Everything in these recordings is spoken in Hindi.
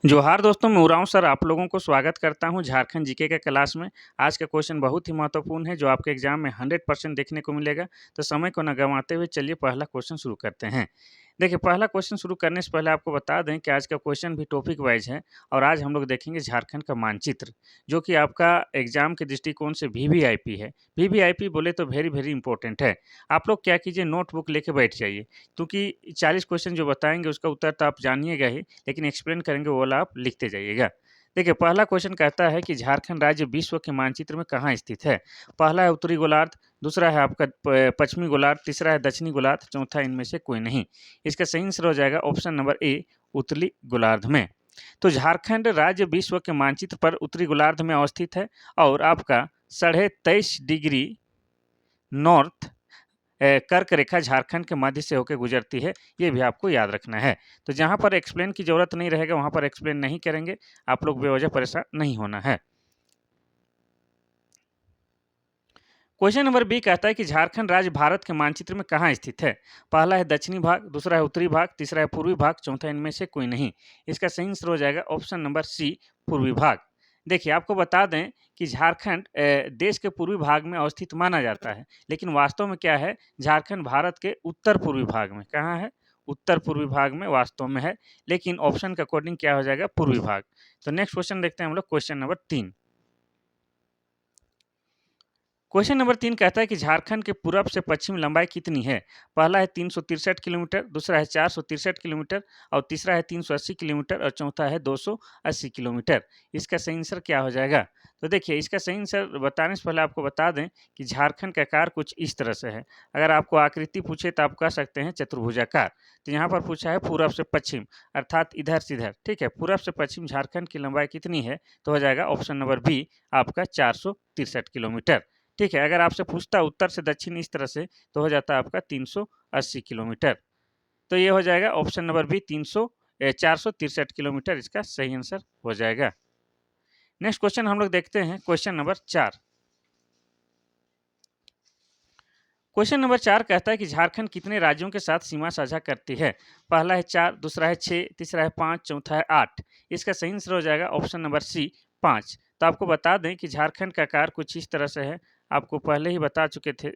जोहार दोस्तों, मैं उरांव सर आप लोगों को स्वागत करता हूं झारखंड जीके के क्लास में। आज का क्वेश्चन बहुत ही महत्वपूर्ण है जो आपके एग्जाम में 100% देखने को मिलेगा। तो समय को न गंवाते हुए चलिए पहला क्वेश्चन शुरू करते हैं। देखिए, पहला क्वेश्चन शुरू करने से पहले आपको बता दें कि आज का क्वेश्चन भी टॉपिक वाइज है और आज हम लोग देखेंगे झारखंड का मानचित्र, जो कि आपका एग्जाम के दृष्टिकोण से वीवीआईपी है। वीवीआईपी बोले तो वेरी वेरी इंपॉर्टेंट है। आप लोग क्या कीजिए, नोटबुक लेके बैठ जाइए, क्योंकि 40 क्वेश्चन जो बताएंगे उसका उत्तर तो आप जानिएगा ही, लेकिन एक्सप्लेन करेंगे वो वाला आप लिखते जाइएगा। देखिए, पहला क्वेश्चन कहता है कि झारखंड राज्य विश्व के मानचित्र में कहाँ स्थित है। पहला है उत्तरी गोलार्ध, दूसरा है आपका पश्चिमी गोलार्ध, तीसरा है दक्षिणी गोलार्ध, चौथा इनमें से कोई नहीं। इसका सही आंसर हो जाएगा ऑप्शन नंबर ए, उत्तरी गोलार्ध में। तो झारखंड राज्य विश्व के मानचित्र पर उत्तरी गोलार्ध में अवस्थित है और आपका 23.5 डिग्री नॉर्थ कर्क रेखा झारखंड के मध्य से होकर गुजरती है। ये भी आपको याद रखना है। तो जहाँ पर एक्सप्लेन की जरूरत नहीं रहेगा वहाँ पर एक्सप्लेन नहीं करेंगे। आप लोग बेवजह परेशान नहीं होना है। क्वेश्चन नंबर बी कहता है कि झारखंड राज्य भारत के मानचित्र में कहाँ स्थित है। पहला है दक्षिणी भाग, दूसरा है उत्तरी भाग, तीसरा है पूर्वी भाग, चौथा इनमें से कोई नहीं। इसका सही आंसर हो जाएगा ऑप्शन नंबर सी, पूर्वी भाग। देखिए, आपको बता दें कि झारखंड देश के पूर्वी भाग में अवस्थित माना जाता है, लेकिन वास्तव में क्या है, झारखंड भारत के उत्तर पूर्वी भाग में, कहाँ है, उत्तर पूर्वी भाग में वास्तव में है, लेकिन ऑप्शन के अकॉर्डिंग क्या हो जाएगा, पूर्वी भाग। तो नेक्स्ट क्वेश्चन देखते हैं हम लोग, क्वेश्चन नंबर 3। क्वेश्चन नंबर 3 कहता है कि झारखंड के पूरब से पश्चिम लंबाई कितनी है। पहला है 363 किलोमीटर, दूसरा है 463 किलोमीटर और तीसरा है 380 किलोमीटर और चौथा है 280 किलोमीटर। इसका सही आंसर क्या हो जाएगा। तो देखिए, इसका सही आंसर बताने से पहले आपको बता दें कि झारखंड का आकार कुछ इस तरह से है। अगर आपको आकृति पूछे तो आप कह सकते हैं चतुर्भुजाकार। तो यहाँ पर पूछा है पूरब से पश्चिम, अर्थात इधर से इधर। ठीक है, पूरब से पश्चिम झारखंड की लंबाई कितनी है, तो हो जाएगा ऑप्शन नंबर बी, आपका 463 किलोमीटर। ठीक है, अगर आपसे पूछता उत्तर से दक्षिण इस तरह से, तो हो जाता है आपका 380 किलोमीटर। तो ये हो जाएगा ऑप्शन नंबर बी, 463 किलोमीटर इसका सही आंसर हो जाएगा। नेक्स्ट क्वेश्चन हम लोग देखते हैं, क्वेश्चन नंबर 4। क्वेश्चन नंबर 4 कहता है कि झारखंड कितने राज्यों के साथ सीमा साझा करती है। पहला है 4, दूसरा है 6, तीसरा है 5, चौथा है 8। इसका सही आंसर हो जाएगा ऑप्शन नंबर सी, 5। तो आपको बता दें कि झारखंड का आकार कुछ इस तरह से है। आपको पहले ही बता चुके थे,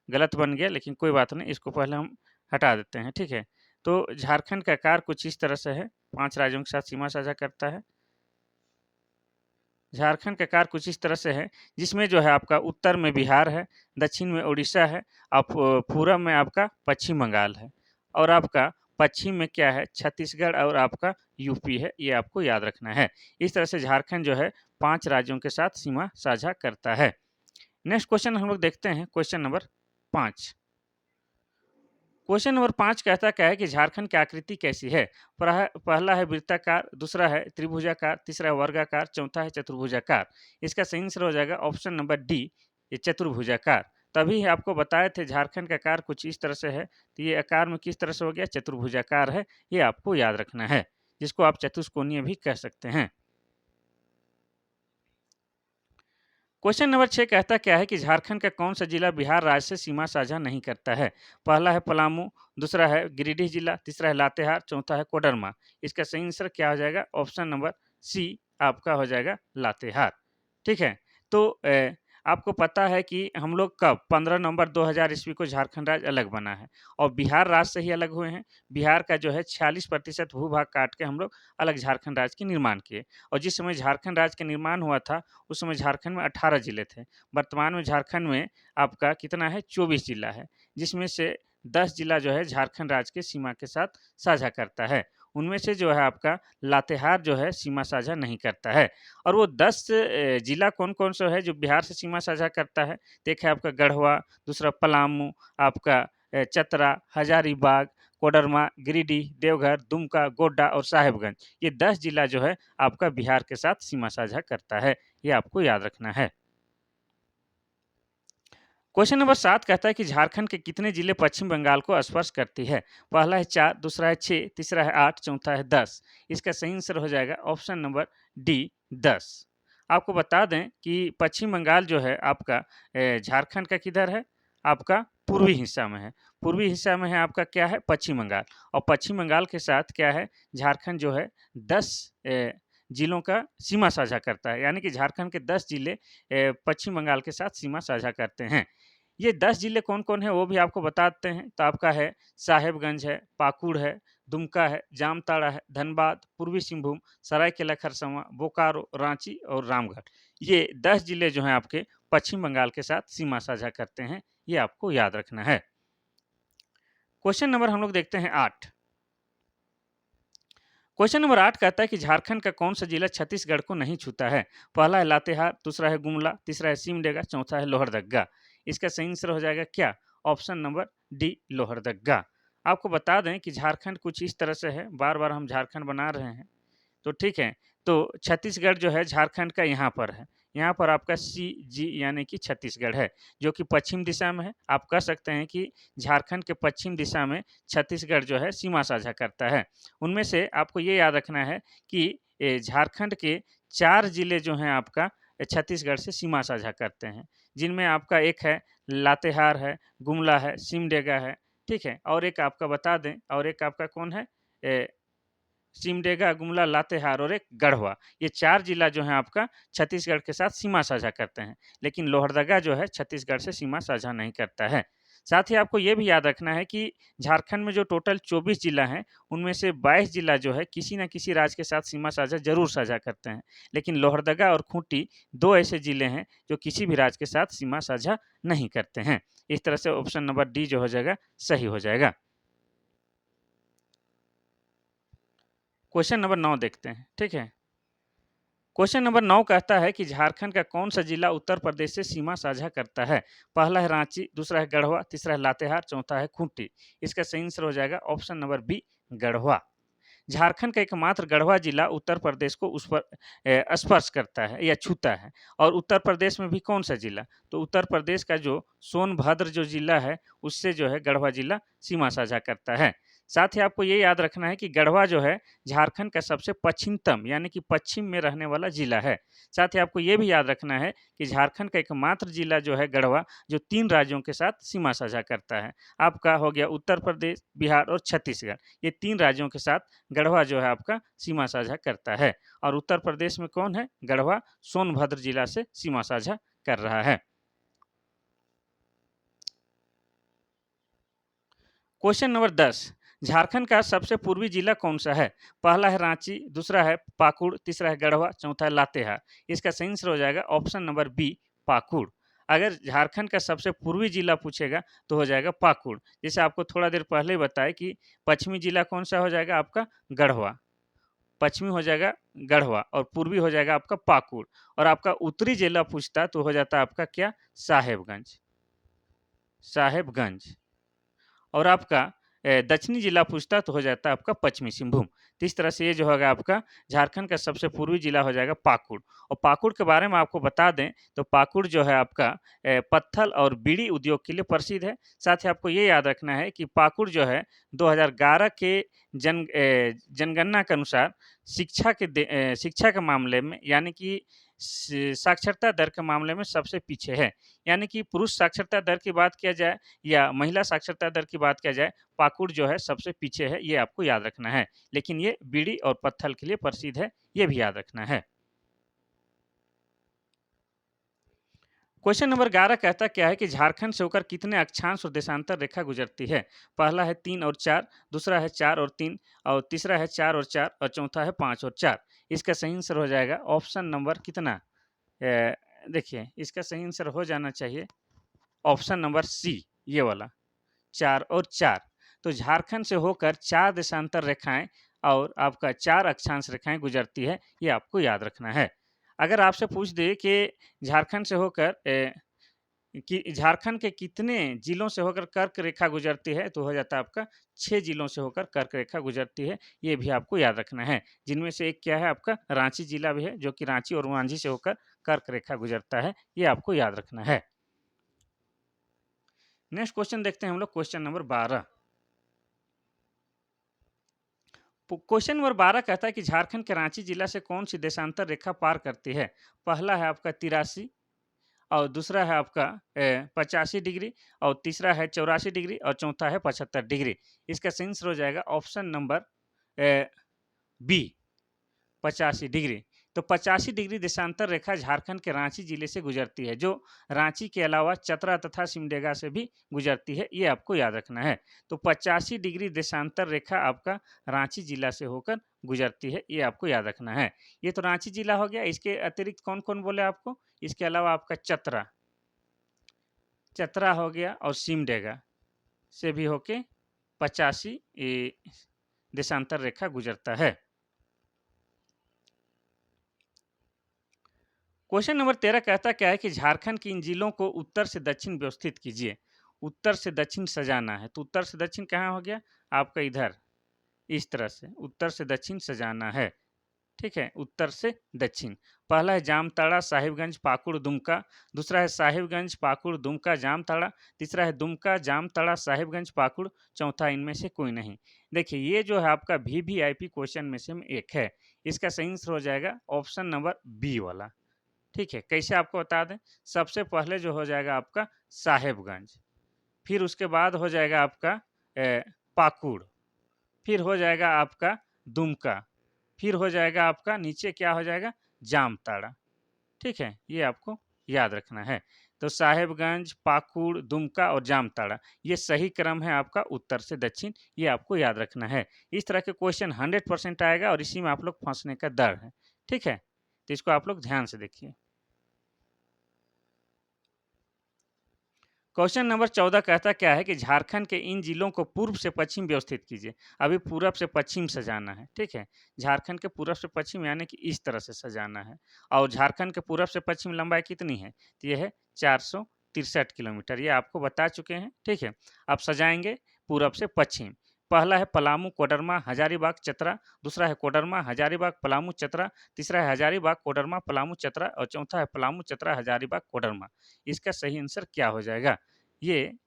गलत बन गया, लेकिन कोई बात नहीं, इसको पहले हम हटा देते हैं। ठीक है, तो झारखंड का आकार कुछ इस तरह से है, 5 राज्यों के साथ सीमा साझा करता है। झारखंड का आकार कुछ इस तरह से है, जिसमें जो है आपका उत्तर में बिहार है, दक्षिण में उड़ीसा है, पूरब में आपका पश्चिम बंगाल है और आपका पश्चिम में क्या है, छत्तीसगढ़ और आपका यूपी है। ये आपको याद रखना है। इस तरह से झारखंड जो है 5 राज्यों के साथ सीमा साझा करता है। नेक्स्ट क्वेश्चन हम लोग देखते हैं, क्वेश्चन नंबर 5। क्वेश्चन नंबर 5 कहता क्या है कि झारखंड की आकृति कैसी है। पहला है वृत्ताकार, दूसरा है त्रिभुजाकार, तीसरा है वर्गाकार, चौथा है चतुर्भुजाकार। इसका सही आंसर हो जाएगा ऑप्शन नंबर डी, ये चतुर्भुजाकार। तभी आपको बताए थे झारखंड का आकार कुछ इस तरह से है, तो ये आकार में किस तरह से हो गया, चतुर्भुजाकार है। ये आपको याद रखना है, जिसको आप चतुष्कोणीय भी कह सकते हैं। क्वेश्चन नंबर 6 कहता क्या है कि झारखंड का कौन सा जिला बिहार राज्य से सीमा साझा नहीं करता है। पहला है पलामू, दूसरा है गिरिडीह जिला, तीसरा है लातेहार, चौथा है कोडरमा। इसका सही आंसर क्या हो जाएगा, ऑप्शन नंबर सी, आपका हो जाएगा लातेहार। ठीक है, तो आपको पता है कि हम लोग कब 15 नवंबर 2000 ईस्वी को झारखंड राज्य अलग बना है और बिहार राज्य से ही अलग हुए हैं। बिहार का जो है 46% भूभाग काट के हम लोग अलग झारखंड राज्य के निर्माण किए। और जिस समय झारखंड राज्य का निर्माण हुआ था उस समय झारखंड में 18 जिले थे। वर्तमान में झारखंड में आपका कितना है, 24 जिला है, जिसमें से 10 जिला जो है झारखंड राज्य के सीमा के साथ साझा करता है। उनमें से जो है आपका लातेहार जो है सीमा साझा नहीं करता है। और वो 10 जिला कौन-कौन सा है जो बिहार से सीमा साझा करता है। तो एक है आपका गढ़वा, दूसरा पलामू, आपका चतरा, हजारीबाग, कोडरमा, गिरिडीह, देवघर, दुमका, गोड्डा और साहेबगंज। ये 10 जिला जो है आपका बिहार के साथ सीमा साझा करता है। ये आपको याद रखना है। क्वेश्चन नंबर 7 कहता है कि झारखंड के कितने जिले पश्चिम बंगाल को स्पर्श करती है। पहला है 4, दूसरा है 6, तीसरा है 8, चौथा है 10। इसका सही आंसर हो जाएगा ऑप्शन नंबर डी, 10। आपको बता दें कि पश्चिम बंगाल जो है आपका झारखंड का किधर है, आपका पूर्वी हिस्सा में है। पूर्वी हिस्सा में है आपका क्या है, पश्चिम बंगाल, और पश्चिम बंगाल के साथ क्या है, झारखंड जो है 10 जिलों का सीमा साझा करता है, यानी कि झारखंड के 10 जिले पश्चिम बंगाल के साथ सीमा साझा करते हैं। ये 10 जिले कौन-कौन हैं वो भी आपको बताते हैं। तो आपका है साहेबगंज है, पाकुड़ है, दुमका है, जामताड़ा है, धनबाद, पूर्वी सिंहभूम, सरायकेला खरसावां, बोकारो, रांची और रामगढ़। ये 10 जिले जो हैं आपके पश्चिम बंगाल के साथ सीमा साझा करते हैं, ये आपको याद रखना है। क्वेश्चन नंबर हम लोग देखते हैं 8। क्वेश्चन नंबर 8 कहता है कि झारखंड का कौन सा जिला छत्तीसगढ़ को नहीं छूता है? पहला है लातेहार, दूसरा है गुमला, तीसरा है सिमडेगा, चौथा है लोहरदग्गा। इसका सही आंसर हो जाएगा क्या? Option number D, Lohardaga. आपको बता दें कि झारखंड कुछ इस तरह से है, बार-बार हम झारखंड बना रहे हैं। तो ठीक है, तो छत्तीसगढ़ जो है झारखंड का यहाँ पर है। यहाँ पर आपका CG यानी कि छत्तीसगढ़ है, जो कि पश्चिम दिशा में है। आप कह सकते हैं कि झारखंड के पश्चिम दिशा में छत्तीसगढ़ जो है सीमा साझा करता है। उनमें से आपको ये याद रखना है कि झारखंड के 4 जिले जो हैं आपका छत्तीसगढ़ से सीमा साझा करते हैं, जिनमें आपका एक है लातेहार है, गुमला है, सिमडेगा है, ठीक है? और एक आपका बता दें, और एक आपका कौन है? सिमडेगा, गुमला, लातेहार और एक गढ़वा। ये 4 जिला जो है आपका छत्तीसगढ़ के साथ सीमा साझा करते हैं, लेकिन लोहरदगा जो है छत्तीसगढ़ से सीमा साझा नहीं करता है। साथ ही आपको ये भी याद रखना है कि झारखंड में जो टोटल 24 जिला हैं, उनमें से 22 जिला जो है किसी न किसी राज्य के साथ सीमा साझा ज़रूर साझा करते हैं। लेकिन लोहरदगा और खूंटी 2 ऐसे जिले हैं जो किसी भी राज्य के साथ सीमा साझा नहीं करते हैं। इस तरह से ऑप्शन नंबर डी जो हो जाएगा, सही हो जाएगा। क्वेश्चन नंबर 9 देखते हैं, ठीक है? क्वेश्चन नंबर 9 कहता है कि झारखंड का कौन सा जिला उत्तर प्रदेश से सीमा साझा करता है? पहला है रांची, दूसरा है गढ़वा, तीसरा है लातेहार, चौथा है खूंटी। इसका सही आंसर हो जाएगा option number B, Garhwa. Jharkhand का एकमात्र गढ़वा जिला उत्तर प्रदेश को उस पर स्पर्श करता है या छूता है। और उत्तर प्रदेश में भी कौन सा जिला? तो उत्तर प्रदेश का जो सोनभद्र जो जिला है, उससे जो है गढ़वा जिला सीमा साझा करता है। साथ ही आपको ये याद रखना है कि गढ़वा जो है झारखंड का सबसे पश्चिमतम यानी कि पश्चिम में रहने वाला जिला है। साथ ही आपको ये भी याद रखना है कि झारखंड का एकमात्र जिला जो है गढ़वा, जो 3 राज्यों के साथ सीमा साझा करता है। आपका हो गया उत्तर प्रदेश, बिहार और छत्तीसगढ़। ये 3 राज्यों के साथ गढ़वा जो है आपका सीमा साझा करता है। और उत्तर प्रदेश में कौन है? गढ़वा सोनभद्र जिला से सीमा साझा कर रहा है। क्वेश्चन नंबर 10, झारखंड का सबसे पूर्वी जिला कौन सा है? पहला है रांची, दूसरा है पाकुड़, तीसरा है गढ़वा, चौथा है लातेहार। इसका सही आंसर हो जाएगा ऑप्शन नंबर बी, पाकुड़। अगर झारखंड का सबसे पूर्वी जिला पूछेगा तो हो जाएगा पाकुड़। जैसे आपको थोड़ा देर पहले बताया कि पश्चिमी जिला कौन सा हो जाएगा आपका? गढ़वा। पश्चिमी हो जाएगा गढ़वा और पूर्वी हो जाएगा आपका पाकुड़। और आपका उत्तरी जिला पूछता तो हो जाता आपका क्या? साहेबगंज। साहेबगंज। और आपका दक्षिणी जिला पूछता तो हो जाता है आपका पश्चिमी सिंहभूम। तो इस तरह से ये जो होगा आपका झारखंड का सबसे पूर्वी जिला हो जाएगा पाकुड़। और पाकुड़ के बारे में आपको बता दें तो पाकुड़ जो है आपका पत्थर और बीड़ी उद्योग के लिए प्रसिद्ध है। साथ ही आपको ये याद रखना है कि पाकुड़ जो है 2011 के जनगणना के अनुसार शिक्षा के मामले में यानी कि साक्षरता दर के मामले में सबसे पीछे है। यानी कि पुरुष साक्षरता दर की बात किया जाए या महिला साक्षरता दर की बात किया जाए, पाकुड़ जो है सबसे पीछे है, ये आपको याद रखना है। लेकिन ये बीड़ी और पत्थर के लिए प्रसिद्ध है, ये भी याद रखना है। क्वेश्चन नंबर 11 कहता क्या है कि झारखंड से होकर कितने अक्षांश और देशांतर रेखा गुजरती है? पहला है 3 और 4, दूसरा है 4 और 3 और तीसरा है 4 और 4 और चौथा है 5 और 4। इसका सही आंसर हो जाएगा ऑप्शन नंबर कितना? देखिए इसका सही आंसर हो जाना चाहिए ऑप्शन नंबर सी, ये वाला 4 और 4। तो झारखंड से होकर 4 देशांतर रेखाएँ और आपका 4 अक्षांश रेखाएँ गुजरती है, ये आपको याद रखना है। अगर आपसे पूछ दे कि झारखंड से होकर कि झारखंड के कितने जिलों से होकर कर्क रेखा गुजरती है, तो हो जाता है आपका 6 जिलों से होकर कर्क रेखा गुजरती है, ये भी आपको याद रखना है। जिनमें से एक क्या है आपका रांची जिला भी है, जो कि रांची और मांझी से होकर कर्क रेखा गुजरता है, ये आपको याद रखना है। नेक्स्ट क्वेश्चन देखते हैं हम लोग क्वेश्चन नंबर 12। क्वेश्चन नंबर 12 कहता है कि झारखंड के रांची जिला से कौन सी देशांतर रेखा पार करती है? पहला है आपका 83 और दूसरा है आपका 85 डिग्री, और तीसरा है 84 डिग्री, और चौथा है 75 डिग्री। इसका सही आंसर हो जाएगा ऑप्शन नंबर बी, 85 डिग्री। तो 85 डिग्री देशांतर रेखा झारखंड के रांची जिले से गुजरती है, जो रांची के अलावा चतरा तथा सिमडेगा से भी गुजरती है, ये आपको याद रखना है। तो 85 डिग्री देशांतर रेखा आपका रांची जिला से होकर गुजरती है, ये आपको याद रखना है। ये तो रांची जिला हो गया। इसके अतिरिक्त कौन कौन बोले आपको? इसके अलावा आपका चतरा, चतरा हो गया, और सिमडेगा से भी होके 85 देशांतर रेखा गुजरता है। क्वेश्चन नंबर 13 कहता क्या है कि झारखंड के इन जिलों को उत्तर से दक्षिण व्यवस्थित कीजिए। उत्तर से दक्षिण सजाना है, तो उत्तर से दक्षिण कहाँ हो गया आपका? इधर, इस तरह से उत्तर से दक्षिण सजाना है। ठीक है, उत्तर से दक्षिण। पहला है जामताड़ा, साहिबगंज, पाकुड़, दुमका। दूसरा है साहिबगंज, पाकुड़, दुमका, जामताड़ा। तीसरा है दुमका, जामताड़ा, साहिबगंज, पाकुड़। चौथा इनमें से कोई नहीं। देखिए, ये जो है आपका VVIP क्वेश्चन में से एक है। इसका सही आंसर हो जाएगा ऑप्शन नंबर बी वाला। ठीक है, कैसे आपको बता दें। सबसे पहले जो हो जाएगा आपका साहेबगंज, फिर उसके बाद हो जाएगा आपका पाकुड़, फिर हो जाएगा आपका दुमका, फिर हो जाएगा आपका नीचे क्या हो जाएगा, जामताड़ा। ठीक है, ये आपको याद रखना है। तो साहेबगंज, पाकुड़, दुमका और जामताड़ा, ये सही क्रम है आपका उत्तर से दक्षिण, ये आपको याद रखना है। इस तरह के क्वेश्चन 100% आएगा और इसी में आप लोग फंसने का डर है। ठीक है, तो इसको आप लोग ध्यान से देखिए। क्वेश्चन नंबर 14 कहता क्या है कि झारखंड के इन जिलों को पूर्व से पश्चिम व्यवस्थित कीजिए। अभी पूरब से पश्चिम सजाना है। ठीक है, झारखंड के पूरब से पश्चिम यानी कि इस तरह से सजाना है। और झारखंड के पूरब से पश्चिम लंबाई कितनी है? तो यह है 463 किलोमीटर, ये आपको बता चुके हैं। ठीक है, अब सजाएंगे पूरब से पश्चिम। पहला है पलामू, कोडरमा, हजारीबाग, चतरा। दूसरा है कोडरमा, हजारीबाग, पलामू, चतरा। तीसरा है हजारीबाग, कोडरमा, पलामू, चतरा। और चौथा है पलामू, चतरा, हजारीबाग, कोडरमा। इसका सही आंसर क्या हो जाएगा? ये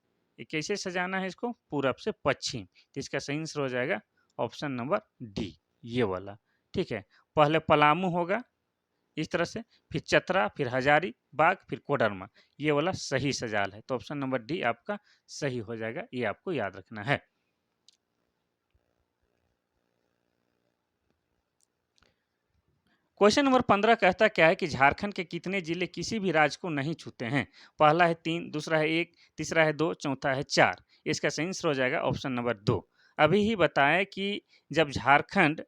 कैसे सजाना है इसको? पूरब से पश्चिम। तो इसका सही आंसर हो जाएगा ऑप्शन नंबर डी, ये वाला। ठीक है, पहले पलामू होगा इस तरह से, फिर चतरा, फिर हजारी बाग, फिर कोडरमा। ये वाला सही सजाल है, तो ऑप्शन नंबर डी आपका सही हो जाएगा, ये आपको याद रखना है। क्वेश्चन नंबर 15 कहता क्या है कि झारखंड के कितने जिले किसी भी राज्य को नहीं छूते हैं? पहला है 3, दूसरा है 1, तीसरा है 2, चौथा है 4। इसका सही आंसर हो जाएगा ऑप्शन नंबर 2। अभी ही बताया कि जब झारखंड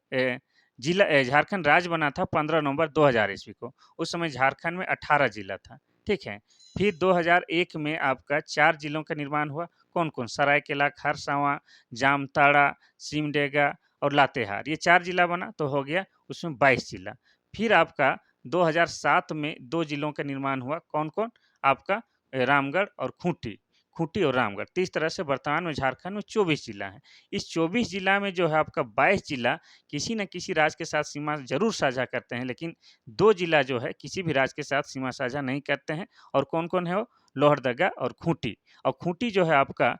राज्य बना था 15 नवंबर 2000 ईस्वी को, उस समय झारखंड में 18 जिला था। ठीक है, फिर 2001 में आपका 4 जिलों का निर्माण हुआ। कौन कौन? सरायकेला, खरसावां, जामताड़ा, सिमडेगा और लातेहार। ये 4 जिला बना तो हो गया उसमें 22 जिला। फिर आपका 2007 में 2 जिलों का निर्माण हुआ। कौन-कौन? आपका रामगढ़ और खूंटी, खूंटी और रामगढ़। तो इस तरह से वर्तमान में झारखंड में 24 जिला हैं। इस 24 जिला में जो है आपका 22 जिला किसी न किसी राज्य के साथ सीमा ज़रूर साझा करते हैं, लेकिन 2 जिला जो है किसी भी राज्य के साथ सीमा साझा नहीं करते हैं। और कौन-कौन है वो? लोहरदगा और खूंटी। और खूंटी जो है आपका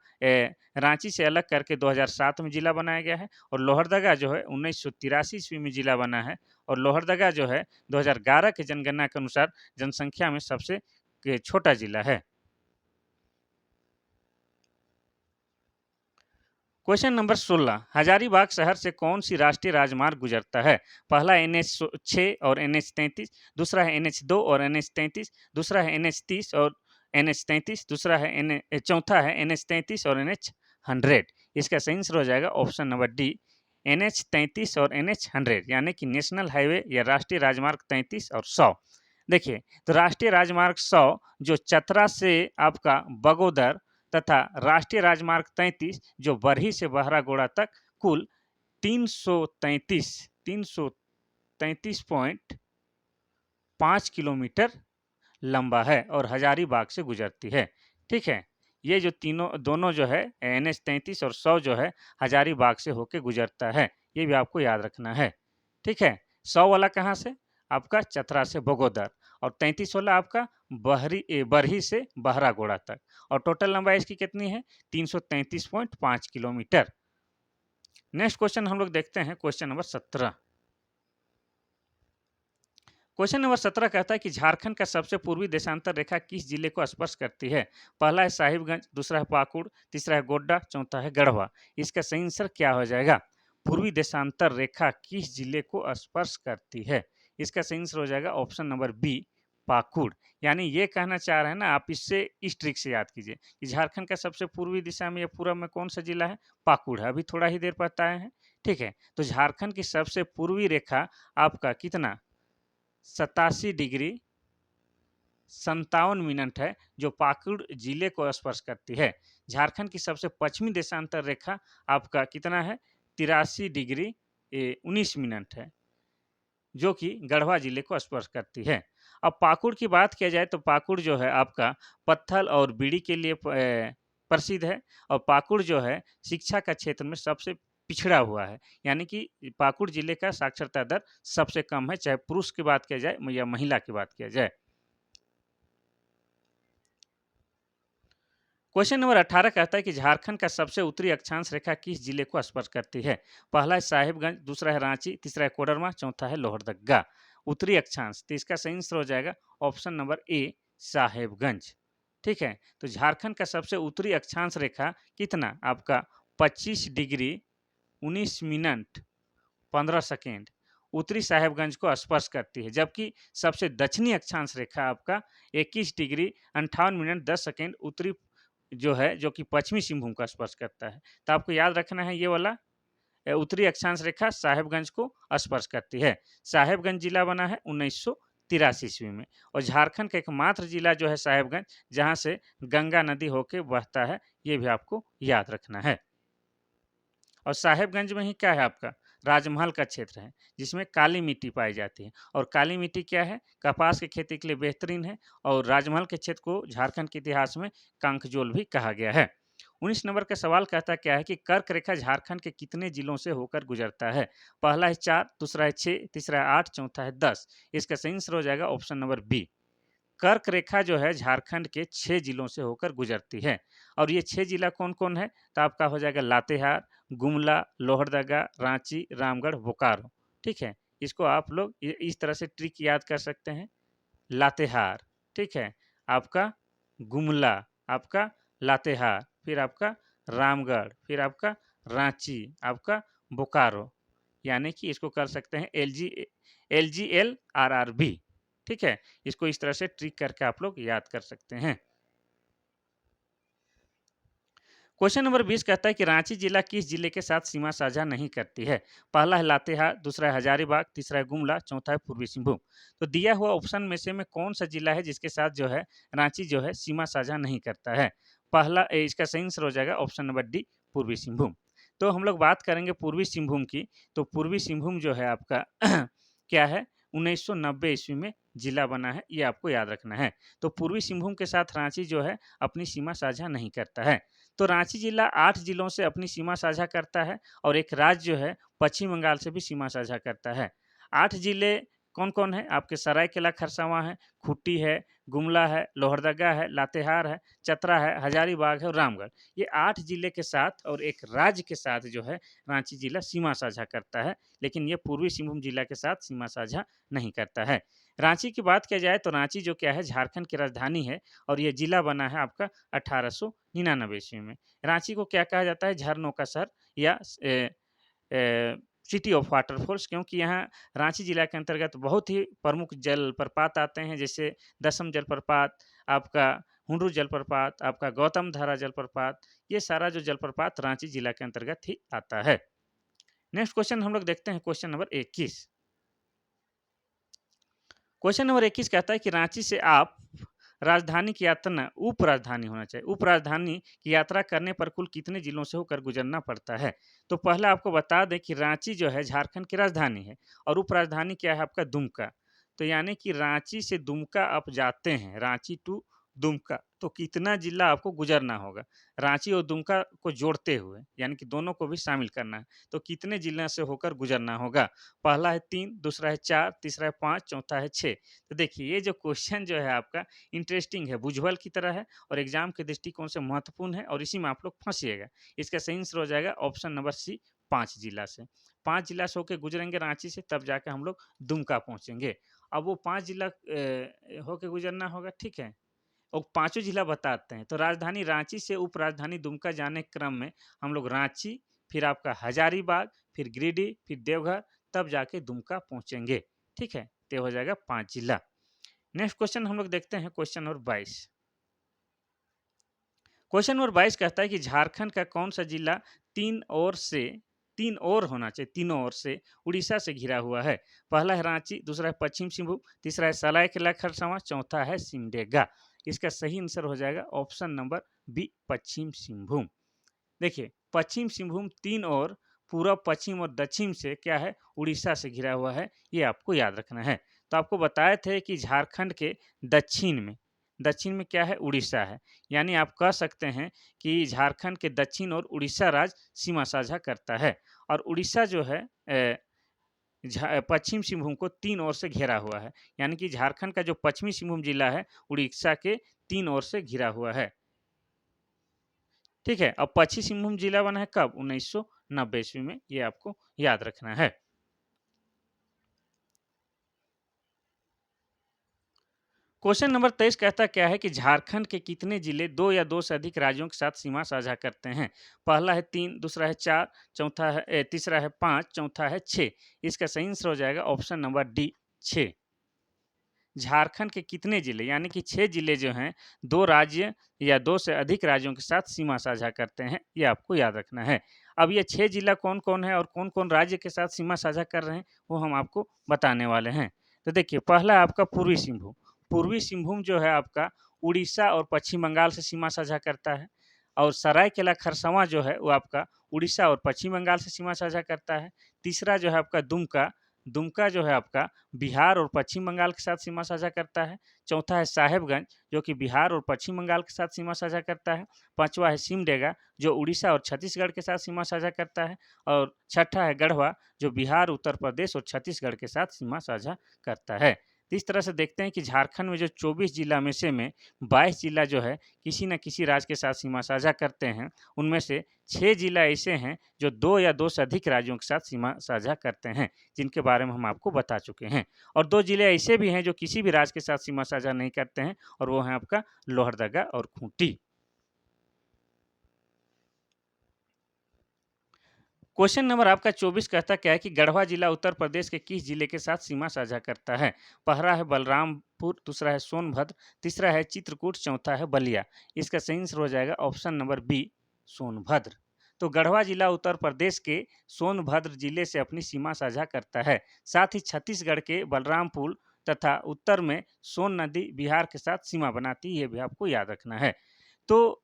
रांची से अलग करके 2007 में जिला बनाया गया है, और लोहरदगा जो है 1983 ईस्वी में जिला बना है। और लोहरदगा जो है 2011 की जनगणना के अनुसार जनसंख्या में सबसे छोटा जिला है। क्वेश्चन नंबर 16, हजारीबाग शहर से कौन सी राष्ट्रीय राजमार्ग गुजरता है? पहला NH6 और NH33, दूसरा है NH2 और NH33, दूसरा है NH30 और NH33, चौथा है NH33 और NH100। इसका सही आंसर हो जाएगा ऑप्शन नंबर डी, NH33 और NH100, यानी कि नेशनल हाईवे या राष्ट्रीय राजमार्ग 33 और 100। देखिए, तो राष्ट्रीय राजमार्ग 100 जो चतरा से आपका बगोदर तथा राष्ट्रीय राजमार्ग 33 जो बरही से बहरागोड़ा तक कुल 333.5 किलोमीटर लंबा है और हजारीबाग से गुजरती है। ठीक है, ये जो तीनों दोनों जो है NH33 और 100 जो है हजारीबाग से होके गुजरता है, ये भी आपको याद रखना है। ठीक है, 100 वाला कहाँ से? आपका चतरा से बगोदर, और 33 वाला आपका बरही से बहरागोड़ा तक। और टोटल लंबाई इसकी कितनी है? 333.5 किलोमीटर। नेक्स्ट क्वेश्चन हम लोग देखते हैं, क्वेश्चन नंबर 17। क्वेश्चन नंबर 17 कहता है कि झारखंड का सबसे पूर्वी देशांतर रेखा किस जिले को स्पर्श करती है? पहला है साहिबगंज, दूसरा है पाकुड़, तीसरा है गोड्डा, चौथा है गढ़वा। इसका सही आंसर क्या हो जाएगा? पूर्वी देशांतर रेखा किस जिले को स्पर्श करती है? इसका सही आंसर हो जाएगा ऑप्शन नंबर बी, पाकुड़। यानी ये कहना चाह रहे हैं ना, आप इससे इस ट्रिक से याद कीजिए कि झारखंड का सबसे पूर्वी दिशा में या पूरब में कौन सा जिला है? पाकुड़ है। अभी थोड़ा ही देर बताए हैं, ठीक है। तो झारखंड की सबसे पूर्वी रेखा आपका कितना 87 डिग्री 57 मिनट है, जो पाकुड़ जिले को स्पर्श करती है। झारखंड की सबसे पश्चिमी देशांतर रेखा आपका कितना है? 83 डिग्री 19 मिनट है, जो कि गढ़वा जिले को स्पर्श करती है। अब पाकुड़ की बात किया जाए तो पाकुड़ जो है आपका पत्थल और बीड़ी के लिए प्रसिद्ध है, और पाकुड़ जो है शिक्षा का क्षेत्र में सबसे पिछड़ा हुआ है। यानी कि पाकुड़ जिले का साक्षरता दर सबसे कम है, चाहे पुरुष की बात किया जाए या महिला की बात किया जाए। क्वेश्चन नंबर 18 कहता है कि झारखंड का सबसे उत्तरी अक्षांश रेखा किस जिले को स्पर्श करती है? पहला है साहिबगंज, दूसरा है रांची, तीसरा है कोडरमा, चौथा है लोहरदगा। उत्तरी अक्षांश, तो इसका सही आंसर हो जाएगा ऑप्शन नंबर ए, साहेबगंज। ठीक है, तो झारखंड का सबसे उत्तरी अक्षांश रेखा कितना आपका 25 डिग्री 19 मिनट 15 सेकेंड उत्तरी साहेबगंज को स्पर्श करती है, जबकि सबसे दक्षिणी अक्षांश रेखा आपका 21 डिग्री 58 मिनट 10 सेकेंड उत्तरी जो है, जो कि पश्चिमी सिंहभूम का स्पर्श करता है। तो आपको याद रखना है ये वाला उत्तरी अक्षांश रेखा साहेबगंज को स्पर्श करती है। साहेबगंज जिला बना है 1983 ईस्वी में, और झारखंड का एकमात्र जिला जो है साहेबगंज, जहां से गंगा नदी होके बहता है, ये भी आपको याद रखना है। और साहेबगंज में ही क्या है आपका राजमहल का क्षेत्र है, जिसमें काली मिट्टी पाई जाती है। और काली मिट्टी क्या है? कपास की खेती के लिए बेहतरीन है, और राजमहल के क्षेत्र को झारखंड के इतिहास में कांकजोल भी कहा गया है। 19 नंबर का सवाल कहता क्या है कि कर्क रेखा झारखंड के कितने जिलों से होकर गुजरता है? पहला है 4, दूसरा है 6, तीसरा है 8, चौथा है 10। इसका सही आंसर हो जाएगा ऑप्शन नंबर बी। कर्क रेखा जो है झारखंड के 6 जिलों से होकर गुजरती है, और ये 6 जिला कौन-कौन है? तो आपका हो जाएगा लातेहार, गुमला, लोहरदगा, रांची, रामगढ़, बोकारो। ठीक है? इसको आप लोग इस तरह से ट्रिक याद कर सकते हैं। लातेहार, ठीक है? आपका गुमला, आपका लातेहार, फिर आपका रामगढ़, फिर आपका रांची, आपका बोकारो। यानी कि इसको कर सकते हैं LGLRRB। ठीक है? इसको इस तरह से ट्रिक करके आप लोग याद कर सकते हैं। क्वेश्चन नंबर 20 कहता है कि रांची जिला किस जिले के साथ सीमा साझा नहीं करती है? पहला है लातेहार, दूसरा है हजारीबाग, तीसरा है गुमला, चौथा है पूर्वी सिंहभूम। तो दिया हुआ ऑप्शन में से कौन सा जिला है जिसके साथ जो है रांची जो है सीमा साझा नहीं करता है? पहला इसका सही आंसर हो जाएगा ऑप्शन नंबर डी, पूर्वी सिंहभूम। तो हम लोग बात करेंगे पूर्वी सिंहभूम की, तो पूर्वी सिंहभूम जो है आपका क्या है? 1990 ईस्वी में जिला बना है, ये आपको याद रखना है। तो पूर्वी सिंहभूम के साथ रांची जो है अपनी सीमा साझा नहीं करता है। तो रांची जिला 8 जिलों से अपनी सीमा साझा करता है, और एक राज्य जो है पश्चिम बंगाल से भी सीमा साझा करता है। 8 जिले कौन-कौन हैं? आपके सरायकेला खरसावां है, खूंटी है, गुमला है, लोहरदगा है, लातेहार है, चतरा है, हजारीबाग है और रामगढ़। ये 8 जिले के साथ और एक राज्य के साथ जो है रांची जिला सीमा साझा करता है, लेकिन ये पूर्वी सिंहभूम जिला के साथ सीमा साझा नहीं करता है। रांची की बात किया जाए तो रांची जो क्या है झारखंड की राजधानी है, और ये जिला बना है आपका 1899 ईस्वी में। रांची को क्या कहा जाता है? झरनों का शहर, या सिटी ऑफ वाटरफॉल्स, क्योंकि यहाँ रांची जिला के अंतर्गत बहुत ही प्रमुख जलप्रपात आते हैं, जैसे दसम जलप्रपात, आपका हुंडरू जलप्रपात, आपका गौतम धारा जलप्रपात। ये सारा जो जलप्रपात रांची जिला के अंतर्गत ही आता है। नेक्स्ट क्वेश्चन हम लोग देखते हैं, क्वेश्चन नंबर 21। क्वेश्चन नंबर 21 कहता है कि रांची से आप राजधानी की यात्रा उप राजधानी होना चाहिए। उप राजधानी की यात्रा करने पर कुल कितने जिलों से होकर गुजरना पड़ता है? तो पहला आपको बता दें कि रांची जो है झारखंड की राजधानी है, और उप राजधानी क्या है आपका? दुमका। तो यानी कि रांची से दुमका आप जाते हैं, रांची टू दुमका, तो कितना जिला आपको गुजरना होगा? रांची और दुमका को जोड़ते हुए, यानी कि दोनों को भी शामिल करना है, तो कितने जिला से होकर गुजरना होगा? पहला है 3, दूसरा है 4, तीसरा है 5, चौथा है 6। तो देखिए ये जो क्वेश्चन जो है आपका इंटरेस्टिंग है, भुजबल की तरह है, और एग्जाम के दृष्टिकोण से महत्वपूर्ण है, और इसी में आप लोग फंसिएगा। इसका सही आंसर हो जाएगा ऑप्शन नंबर सी, 5 जिला से। 5 जिला से होकर गुजरेंगे रांची से, तब जाकर हम लोग दुमका पहुंचेंगे। अब वो 5 जिला होके गुजरना होगा, ठीक है? और पाँचों जिला बताते हैं। तो राजधानी रांची से उप राजधानी दुमका जाने के क्रम में हम लोग रांची, फिर आपका हजारीबाग, फिर गिरिडीह, फिर देवघर, तब जाके दुमका पहुँचेंगे। ठीक है? तो ये हो जाएगा 5 जिला। नेक्स्ट क्वेश्चन हम लोग देखते हैं, क्वेश्चन नंबर 22। क्वेश्चन नंबर 22 कहता है कि झारखंड का कौन सा जिला तीन ओर होना चाहिए, तीनों ओर से उड़ीसा से घिरा हुआ है? पहला है रांची, दूसरा है पश्चिम सिंहभूम, तीसरा है सरायकेला खरसावां, चौथा है सिमडेगा। इसका सही आंसर हो जाएगा ऑप्शन नंबर बी, पश्चिम सिंहभूम। देखिए, पश्चिम सिंहभूम तीन ओर, पूर्व, पश्चिम और दक्षिण से क्या है, उड़ीसा से घिरा हुआ है। ये आपको याद रखना है। तो आपको बताए थे कि झारखंड के दक्षिण में क्या है, उड़ीसा है। यानी आप कह सकते हैं कि झारखंड के दक्षिण और उड़ीसा राज्य सीमा साझा करता है। और उड़ीसा जो है पश्चिम सिंहभूम को तीन ओर से घेरा हुआ है। यानी कि झारखंड का जो पश्चिमी सिंहभूम जिला है, उड़ीसा के तीन ओर से घिरा हुआ है। ठीक है? अब पश्चिमी सिंहभूम जिला बना है कब? 1990 ईस्वी में। ये आपको याद रखना है। क्वेश्चन नंबर 23 कहता क्या है कि झारखंड के कितने जिले दो या दो से अधिक राज्यों के साथ सीमा साझा करते हैं? पहला है 3, दूसरा है 4, तीसरा है 5, चौथा है 6। इसका सही आंसर हो जाएगा ऑप्शन नंबर डी, 6। झारखंड के कितने जिले, यानी कि 6 जिले जो हैं, 2 राज्य या 2 से अधिक राज्यों के साथ सीमा साझा करते हैं, ये आपको याद रखना है। अब ये 6 जिला कौन-कौन है और कौन-कौन राज्य के साथ सीमा साझा कर रहे हैं, वो हम आपको बताने वाले हैं। तो देखिए, पहला है आपका पूर्वी सिंहभूम। पूर्वी सिंहभूम जो है आपका उड़ीसा और पश्चिम बंगाल से सीमा साझा करता है। और सरायकेला खरसावां जो है वो आपका उड़ीसा और पश्चिम बंगाल से सीमा साझा करता है। तीसरा जो है आपका दुमका, दुमका जो है आपका बिहार और पश्चिम बंगाल के साथ सीमा साझा करता है। चौथा है साहेबगंज, जो कि बिहार और पश्चिम बंगाल के साथ सीमा साझा करता है। पाँचवा है सिमडेगा, जो उड़ीसा और छत्तीसगढ़ के साथ सीमा साझा करता है। और छठा है गढ़वा, जो बिहार, उत्तर प्रदेश और छत्तीसगढ़ के साथ सीमा साझा करता है। तो इस तरह से देखते हैं कि झारखंड में जो 24 जिला में 22 जिला जो है किसी न किसी राज्य के साथ सीमा साझा करते हैं। उनमें से 6 जिला ऐसे हैं जो 2 या 2 से अधिक राज्यों के साथ सीमा साझा करते हैं, जिनके बारे में हम आपको बता चुके हैं। और 2 जिले ऐसे भी हैं जो किसी भी राज्य के साथ सीमा साझा नहीं करते हैं, और वो हैं आपका लोहरदगा और खूंटी। क्वेश्चन नंबर आपका 24 कहता क्या है कि गढ़वा जिला उत्तर प्रदेश के किस जिले के साथ सीमा साझा करता है? पहला है बलरामपुर, दूसरा है सोनभद्र, तीसरा है चित्रकूट, चौथा है बलिया। इसका सही आंसर हो जाएगा ऑप्शन नंबर बी, सोनभद्र। तो गढ़वा जिला उत्तर प्रदेश के सोनभद्र जिले से अपनी सीमा साझा करता है। साथ ही छत्तीसगढ़ के बलरामपुर तथा उत्तर में सोन नदी बिहार के साथ सीमा बनाती है, ये भी आपको याद रखना है। तो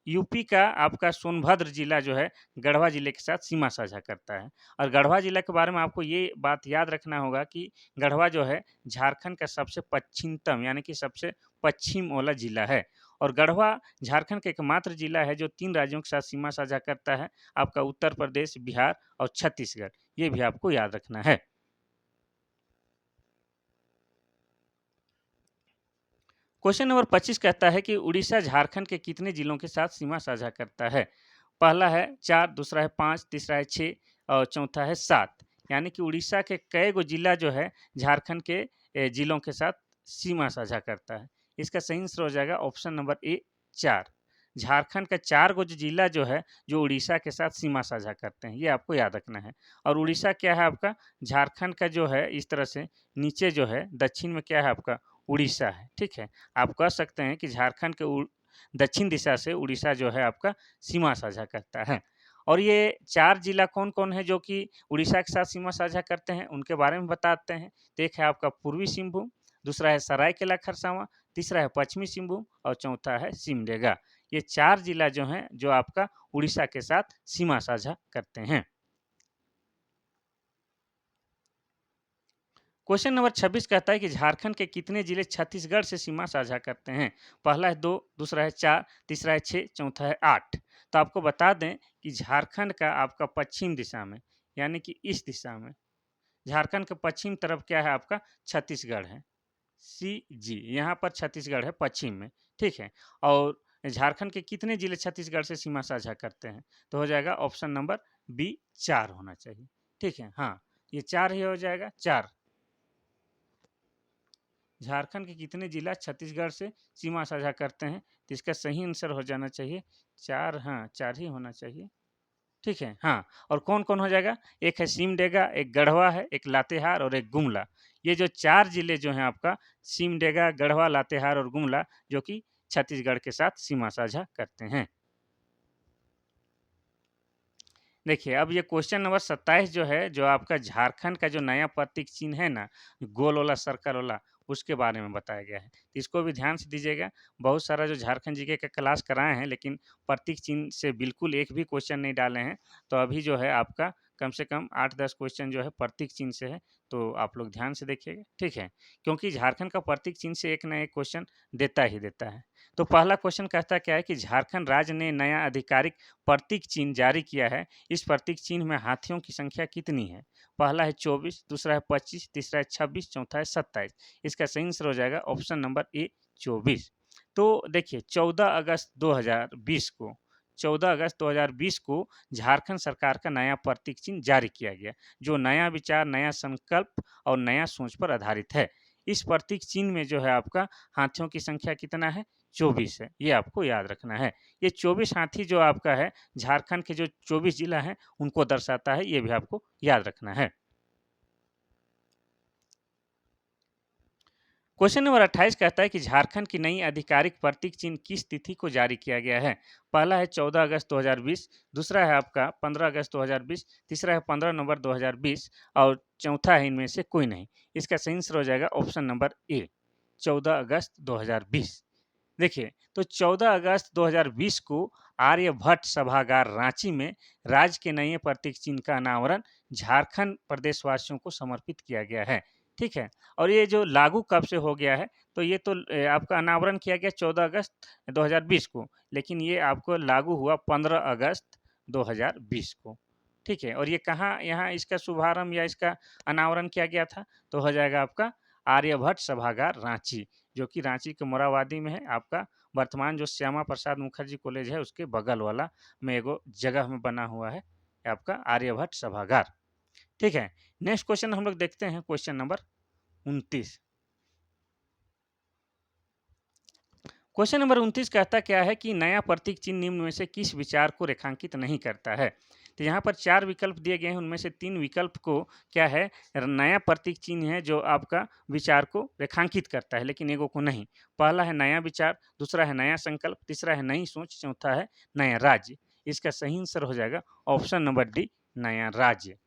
यूपी का आपका सोनभद्र जिला जो है गढ़वा जिले के साथ सीमा साझा करता है। और गढ़वा जिला के बारे में आपको ये बात याद रखना होगा कि गढ़वा जो है झारखंड का सबसे पश्चिमतम, यानी कि सबसे पश्चिम वाला जिला है। और गढ़वा झारखंड का एकमात्र जिला है जो 3 राज्यों के साथ सीमा साझा करता है, आपका उत्तर प्रदेश, बिहार और छत्तीसगढ़। ये भी आपको याद रखना है। क्वेश्चन नंबर 25 कहता है कि उड़ीसा झारखंड के कितने जिलों के साथ सीमा साझा करता है? पहला है 4, दूसरा है 5, तीसरा है 6 और चौथा है 7। यानी कि उड़ीसा के कई गो जिला जो है झारखंड के जिलों के साथ सीमा साझा करता है। इसका सही आंसर हो जाएगा ऑप्शन नंबर ए, 4। झारखंड का 4 गो जो जिला जो है जो उड़ीसा के साथ सीमा साझा करते हैं, ये आपको याद रखना है। और उड़ीसा क्या है आपका, झारखंड का जो है इस तरह से नीचे जो है दक्षिण में क्या है आपका, उड़ीसा है। ठीक है? आप कह सकते हैं कि झारखंड के दक्षिण दिशा से उड़ीसा जो है आपका सीमा साझा करता है। और ये 4 जिला कौन-कौन है जो कि उड़ीसा के साथ सीमा साझा करते हैं, उनके बारे में बताते हैं। तो एक है आपका पूर्वी सिंहभूम, दूसरा है सरायकेला खरसावां, तीसरा है पश्चिमी सिंहभूम और चौथा है सिमडेगा। ये 4 जिला जो हैं, जो आपका उड़ीसा के साथ सीमा साझा करते हैं। क्वेश्चन नंबर 26 कहता है कि झारखंड के कितने जिले छत्तीसगढ़ से सीमा साझा करते हैं? पहला है 2, दूसरा है 4, तीसरा है 6, चौथा है 8। तो आपको बता दें कि झारखंड का आपका पश्चिम दिशा में, यानी कि इस दिशा में, झारखंड के पश्चिम तरफ क्या है आपका, छत्तीसगढ़ है। सी जी, यहाँ पर छत्तीसगढ़ है पश्चिम में। ठीक है? और झारखंड के कितने जिले छत्तीसगढ़ से सीमा साझा करते हैं? तो हो जाएगा ऑप्शन नंबर बी, 4 होना चाहिए। ठीक है? हाँ, ये 4 ही हो जाएगा, 4। झारखंड के कितने जिला छत्तीसगढ़ से सीमा साझा करते हैं? तो इसका सही आंसर हो जाना चाहिए 4, हाँ 4 ही होना चाहिए। ठीक है, हाँ, और कौन-कौन हो जाएगा? एक है सिमडेगा, एक गढ़वा है, एक लातेहार और एक गुमला। ये जो 4 जिले जो हैं आपका सिमडेगा, गढ़वा, लातेहार और गुमला जो कि छत्तीसगढ़ के साथ सीमा साझा करते हैं। देखिए, अब ये क्वेश्चन नंबर 27 जो है, जो आपका झारखंड का जो नया प्रतीक चिन्ह है ना, गोल वाला, सर्कल वाला, उसके बारे में बताया गया है। तो इसको भी ध्यान से दीजिएगा। बहुत सारा जो झारखंड जीके का क्लास कराए हैं, लेकिन प्रतीक चिन्ह से बिल्कुल एक भी क्वेश्चन नहीं डाले हैं। तो अभी जो है आपका कम से कम 8-10 क्वेश्चन जो है प्रतीक चिन्ह से है, तो आप लोग ध्यान से देखिएगा, ठीक है? क्योंकि झारखंड का प्रतीक चिन्ह से एक ना एक क्वेश्चन देता ही देता है। तो पहला क्वेश्चन कहता क्या है कि झारखंड राज्य ने नया आधिकारिक प्रतीक चिन्ह जारी किया है। इस प्रतीक चिन्ह में हाथियों की संख्या कितनी है? पहला है 24, दूसरा है 25, तीसरा है 26, चौथा है 27। इसका सही आंसर हो जाएगा ऑप्शन नंबर ए 24। तो देखिए 14 अगस्त 2020 को झारखंड सरकार का नया प्रतीक चिन्ह जारी किया गया, जो नया विचार, नया संकल्प और नया सोच पर आधारित है। इस प्रतीक चिन्ह में जो है आपका हाथियों की संख्या कितना है? 24 है। ये आपको याद रखना है। ये 24 हाथी जो आपका है झारखंड के जो 24 जिला हैं उनको दर्शाता है, ये भी आपको याद रखना है। क्वेश्चन नंबर 28 कहता है कि झारखंड की नई आधिकारिक प्रतीक चिन्ह किस तिथि को जारी किया गया है? पहला है 14 अगस्त 2020, दूसरा है आपका 15 अगस्त 2020, तीसरा है 15 नवंबर 2020 और चौथा है इनमें से कोई नहीं। इसका सही आंसर हो जाएगा ऑप्शन नंबर ए 14 अगस्त 2020। देखिए, तो 14 अगस्त 2020 को आर्यभट्ट सभागार रांची में राज्य के नए प्रतीक चिन्ह का अनावरण झारखंड प्रदेशवासियों को समर्पित किया गया है। ठीक है, और ये जो लागू कब से हो गया है, तो ये तो आपका अनावरण किया गया 14 अगस्त 2020 को, लेकिन ये आपको लागू हुआ 15 अगस्त 2020 को। ठीक है, और ये कहाँ यहाँ इसका शुभारंभ या इसका अनावरण किया गया था, तो हो जाएगा आपका आर्यभट्ट सभागार रांची, जो कि रांची के मोराबादी में है। आपका वर्तमान जो श्यामा प्रसाद मुखर्जी कॉलेज है उसके बगल वाला में एगो जगह में बना हुआ है आपका आर्यभट्ट सभागार। ठीक है, नेक्स्ट क्वेश्चन हम लोग देखते हैं, क्वेश्चन नंबर 29। क्वेश्चन नंबर 29 कहता क्या है कि नया प्रतीक चिन्ह निम्न में से किस विचार को रेखांकित नहीं करता है? तो यहाँ पर 4 विकल्प दिए गए हैं, उनमें से 3 विकल्प को क्या है, नया प्रतीक चिन्ह है जो आपका विचार को रेखांकित करता है, लेकिन एगो को नहीं। पहला है नया विचार, दूसरा है नया संकल्प, तीसरा है नई सोच, चौथा है नया राज्य। इसका सही आंसर हो जाएगा ऑप्शन नंबर डी, नया राज्य।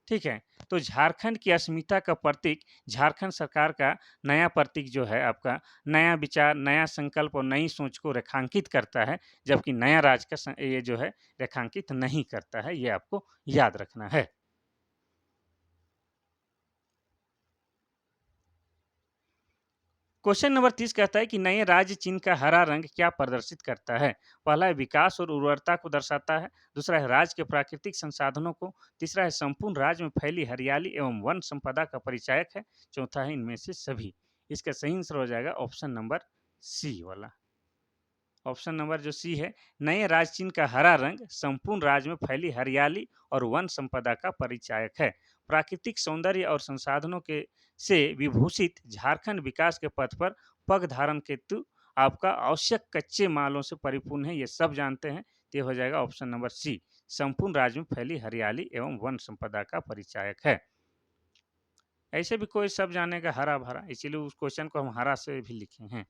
ठीक है, तो झारखंड की अस्मिता का प्रतीक, झारखंड सरकार का नया प्रतीक जो है आपका नया विचार, नया संकल्प और नई सोच को रेखांकित करता है, जबकि नया राज्य का ये जो है रेखांकित नहीं करता है, ये आपको याद रखना है। क्वेश्चन नंबर 30 कहता है कि नए राज्य चिन्ह का हरा रंग क्या प्रदर्शित करता है? पहला है विकास और उर्वरता को दर्शाता है, दूसरा है राज्य के प्राकृतिक संसाधनों को, तीसरा है संपूर्ण राज्य में फैली हरियाली एवं वन संपदा का परिचायक है, चौथा है इनमें से सभी। इसका सही आंसर हो जाएगा ऑप्शन नंबर सी वाला। ऑप्शन नंबर जो सी है, नए राज्य चिन्ह का हरा रंग संपूर्ण राज्य में फैली हरियाली और वन संपदा का परिचायक है। प्राकृतिक सौंदर्य और संसाधनों के से विभूषित झारखंड विकास के पथ पर पग धारण हेतु आपका आवश्यक कच्चे मालों से परिपूर्ण है, ये सब जानते हैं। तो ये हो जाएगा ऑप्शन नंबर सी, संपूर्ण राज्य में फैली हरियाली एवं वन संपदा का परिचायक है। ऐसे भी कोई सब जानेगा हरा भरा, इसीलिए उस क्वेश्चन को हम हरा से भी लिखे हैं।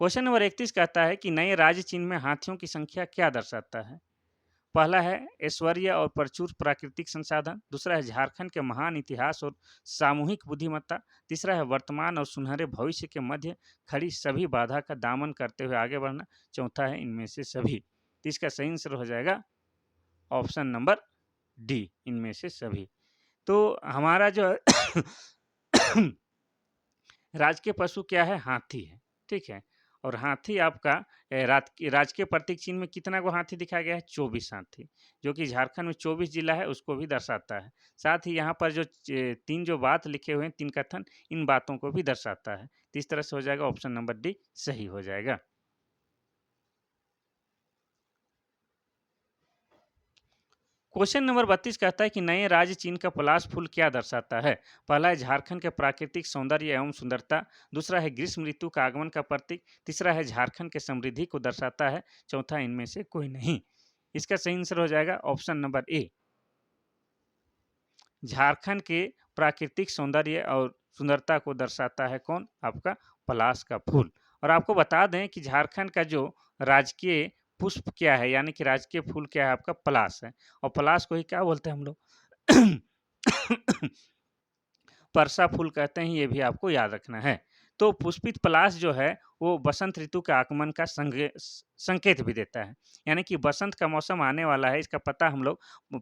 क्वेश्चन नंबर 31 कहता है कि नए राज्य चिन्ह में हाथियों की संख्या क्या दर्शाता है? पहला है ऐश्वर्य और प्रचुर प्राकृतिक संसाधन, दूसरा है झारखंड के महान इतिहास और सामूहिक बुद्धिमत्ता, तीसरा है वर्तमान और सुनहरे भविष्य के मध्य खड़ी सभी बाधा का दामन करते हुए आगे बढ़ना, चौथा है इनमें से सभी। तो इसका सही आंसर हो जाएगा ऑप्शन नंबर डी, इनमें से सभी। तो हमारा जो है राजकीय पशु क्या है? हाथी है। ठीक है, और हाथी आपका राजकीय प्रतीक चिन्ह में कितना गो हाथी दिखाया गया है? 24 हाथी, जो कि झारखंड में 24 जिला है उसको भी दर्शाता है। साथ ही यहाँ पर जो 3 जो बात लिखे हुए हैं, 3 कथन, इन बातों को भी दर्शाता है। तो इस तरह से हो जाएगा ऑप्शन नंबर डी सही हो जाएगा। क्वेश्चन नंबर 32 कहता है कि नए राज्य चीन का पलाश फूल क्या दर्शाता है? पहला है झारखंड के प्राकृतिक सौंदर्य एवं सुंदरता, दूसरा है ग्रीष्म ऋतु का आगमन का प्रतीक, तीसरा है झारखंड के समृद्धि को दर्शाता है, चौथा इनमें से कोई नहीं। इसका सही आंसर हो जाएगा ऑप्शन नंबर ए, झारखंड के प्राकृतिक सौंदर्य और सुंदरता को दर्शाता है कौन? आपका पलाश का फूल। और आपको बता दें कि झारखंड का जो राजकीय पुष्प क्या है, यानी कि राजकीय फूल क्या है? आपका पलाश है। और पलाश को ही क्या बोलते हैं हम लोग? परसा फूल कहते हैं, ये भी आपको याद रखना है। तो पुष्पित पलाश जो है वो बसंत ऋतु के आगमन का संकेत भी देता है, यानी कि बसंत का मौसम आने वाला है, इसका पता हम लोग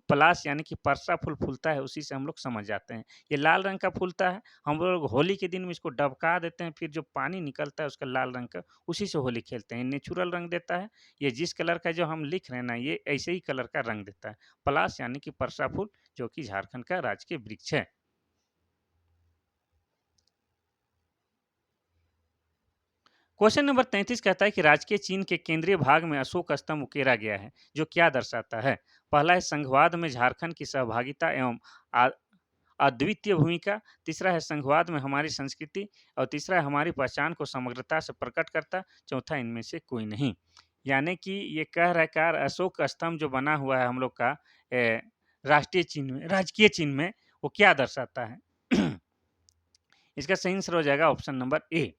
पलाश यानी कि परसा फूल फूलता है उसी से हम लोग समझ जाते हैं। ये लाल रंग का फूलता है, हम लोग होली के दिन में इसको डबका देते हैं, फिर जो पानी निकलता है उसका लाल रंग का, उसी से होली खेलते हैं। नेचुरल रंग देता है, ये जिस कलर का जो हम लिख रहे हैं ना, ये ऐसे ही कलर का रंग देता है। पलाश यानी कि परसा फूल, जो कि झारखंड का राजकीय वृक्ष है। क्वेश्चन नंबर 33 कहता है कि राजकीय चीन के केंद्रीय भाग में अशोक स्तंभ उकेरा गया है, जो क्या दर्शाता है? पहला है संघवाद में झारखंड की सहभागिता एवं आ- अद्वितीय भूमिका, तीसरा है संघवाद में हमारी संस्कृति, और तीसरा है हमारी पहचान को समग्रता से प्रकट करता, चौथा इनमें से कोई नहीं। यानी कि ये कह रहा है कार अशोक स्तंभ जो बना हुआ है हम लोग का राष्ट्रीय चिन्ह में, राजकीय चिन्ह में, वो क्या दर्शाता है? इसका सही आंसर हो जाएगा ऑप्शन नंबर ए,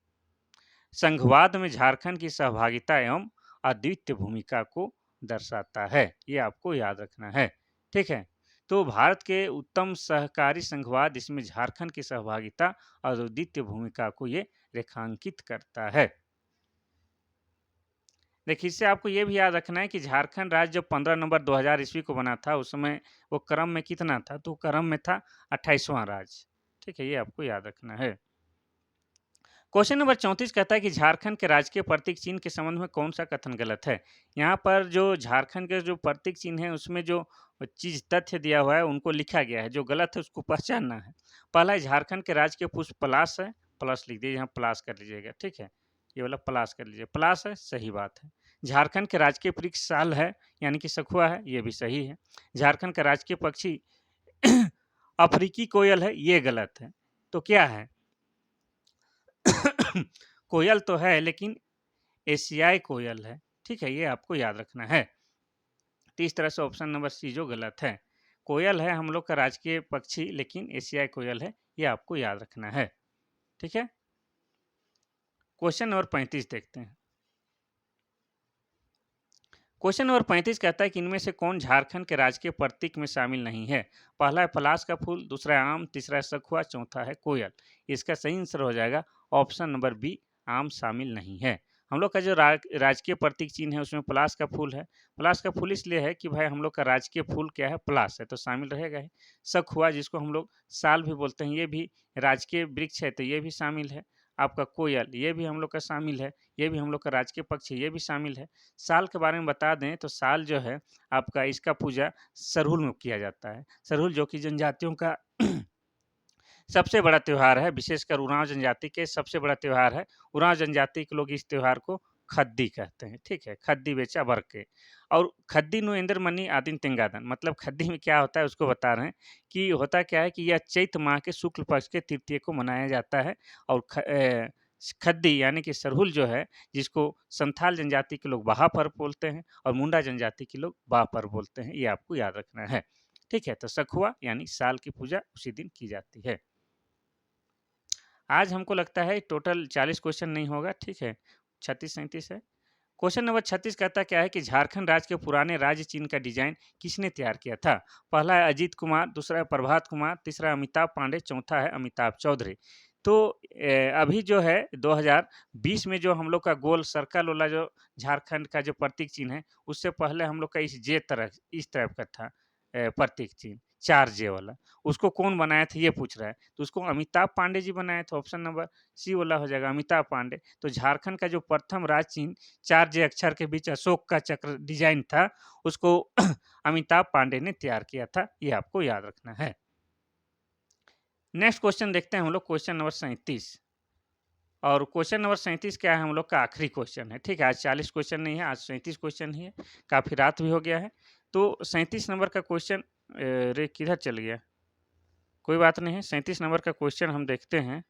संघवाद में झारखंड की सहभागिता एवं अद्वितीय भूमिका को दर्शाता है। ये आपको याद रखना है। ठीक है, तो भारत के उत्तम सहकारी संघवाद, इसमें झारखंड की सहभागिता और अद्वितीय भूमिका को ये रेखांकित करता है। देखिए, इससे आपको ये भी याद रखना है कि झारखंड राज्य जब 15 नवंबर 2000 ईस्वी को बना था, उस समय वो क्रम में कितना था? तो क्रम में था 28वां राज्य। ठीक है, ये आपको याद रखना है। क्वेश्चन नंबर 34 कहता है कि झारखंड के राजकीय प्रतीक चिन्ह के संबंध में कौन सा कथन गलत है? यहाँ पर जो झारखंड के जो प्रतीक चिन्ह है उसमें जो चीज तथ्य दिया हुआ है उनको लिखा गया है, जो गलत है उसको पहचानना है। पहला है झारखंड के राजकीय पुष्प पलाश है, प्लस लिख दीजिए, यहाँ प्लास कर लीजिएगा। ठीक है, ये वाला प्लास कर लीजिए, प्लास है, सही बात है। झारखंड के राजकीय वृक्ष साल है, यानी कि सखुआ है, ये भी सही है। झारखंड का राजकीय पक्षी अफ्रीकी कोयल है, ये गलत है। तो क्या है? कोयल तो है, लेकिन एशियाई कोयल है। ठीक है, ये आपको याद रखना है। तो इस तरह से ऑप्शन नंबर सी जो गलत है, कोयल है हम लोग का राजकीय पक्षी, लेकिन एशियाई कोयल है, ये आपको याद रखना है। ठीक है, क्वेश्चन नंबर 35 देखते हैं। क्वेश्चन नंबर 35 कहता है कि इनमें से कौन झारखंड के राजकीय प्रतीक में शामिल नहीं है? पहला है पलाश का फूल, दूसरा है आम, तीसरा है सखुआ, चौथा है कोयल। इसका सही आंसर हो जाएगा ऑप्शन नंबर बी, आम शामिल नहीं है। हम लोग का जो राजकीय प्रतीक चिन्ह है उसमें पलाश का फूल है। पलाश का फूल इसलिए है कि भाई हम लोग का राजकीय फूल क्या है? पलाश है, तो शामिल रहेगा ही। सखुआ, जिसको हम लोग साल भी बोलते हैं, ये भी राजकीय वृक्ष है, तो ये भी शामिल है। आपका कोयल, ये भी हम लोग का शामिल है, ये भी हम लोग का राजकीय पक्षी, ये भी शामिल है। साल के बारे में बता दें तो साल जो है आपका, इसका पूजा सरहुल में किया जाता है। सरहुल जो कि जनजातियों का सबसे बड़ा त्योहार है, विशेषकर उरांव जनजाति के सबसे बड़ा त्योहार है। उरांव जनजाति के लोग इस त्योहार को खद्दी कहते हैं। ठीक है, खद्दी बेचा वर्ग के। और खद्दी नु इंद्र मनी आदिन तिंगादन, मतलब खद्दी में क्या होता है उसको बता रहे हैं कि होता क्या है कि यह चैत माह के शुक्ल पक्ष के तृतीय को मनाया जाता है। और खद्दी यानी कि सरहुल जो है, जिसको संथाल जनजाति के लोग बहा पर्व बोलते हैं और मुंडा जनजाति के लोग बा पर्व बोलते हैं, ये आपको याद रखना है। ठीक है, तो सखुआ यानी साल की पूजा उसी दिन की जाती है। आज हमको लगता है टोटल 40 क्वेश्चन नहीं होगा। ठीक है, 36-37 है। क्वेश्चन नंबर 36 कहता क्या है कि झारखंड राज्य के पुराने राज्य चिन्ह का डिजाइन किसने तैयार किया था? पहला है अजीत कुमार, दूसरा है प्रभात कुमार, तीसरा है अमिताभ पांडे, चौथा है अमिताभ चौधरी। तो अभी जो है 2020 में जो हम लोग का गोल सर्कल वाला जो झारखंड का जो प्रतीक चिन्ह है, उससे पहले हम लोग का इस तरह का था प्रतीक चिन्ह, 4 जे वाला। उसको कौन बनाया था ये पूछ रहा है, तो उसको अमिताभ पांडे जी बनाए थे। ऑप्शन नंबर सी वाला हो जाएगा, अमिताभ पांडे। तो झारखंड का जो प्रथम राज्य चिन्ह 4 जे अक्षर के बीच अशोक का चक्र डिजाइन था, उसको अमिताभ पांडे ने तैयार किया था, ये आपको याद रखना है। नेक्स्ट क्वेश्चन देखते हैं हम लोग, क्वेश्चन नंबर 37। और क्वेश्चन नंबर 37 क्या है? हम लोग का आखिरी क्वेश्चन है। ठीक है, आज 40 क्वेश्चन नहीं है, आज 37 क्वेश्चन ही है। काफ़ी रात भी हो गया है। तो 37 नंबर का क्वेश्चन अरे! किधर चल गया? कोई बात नहीं, 37 नंबर का क्वेश्चन हम देखते हैं।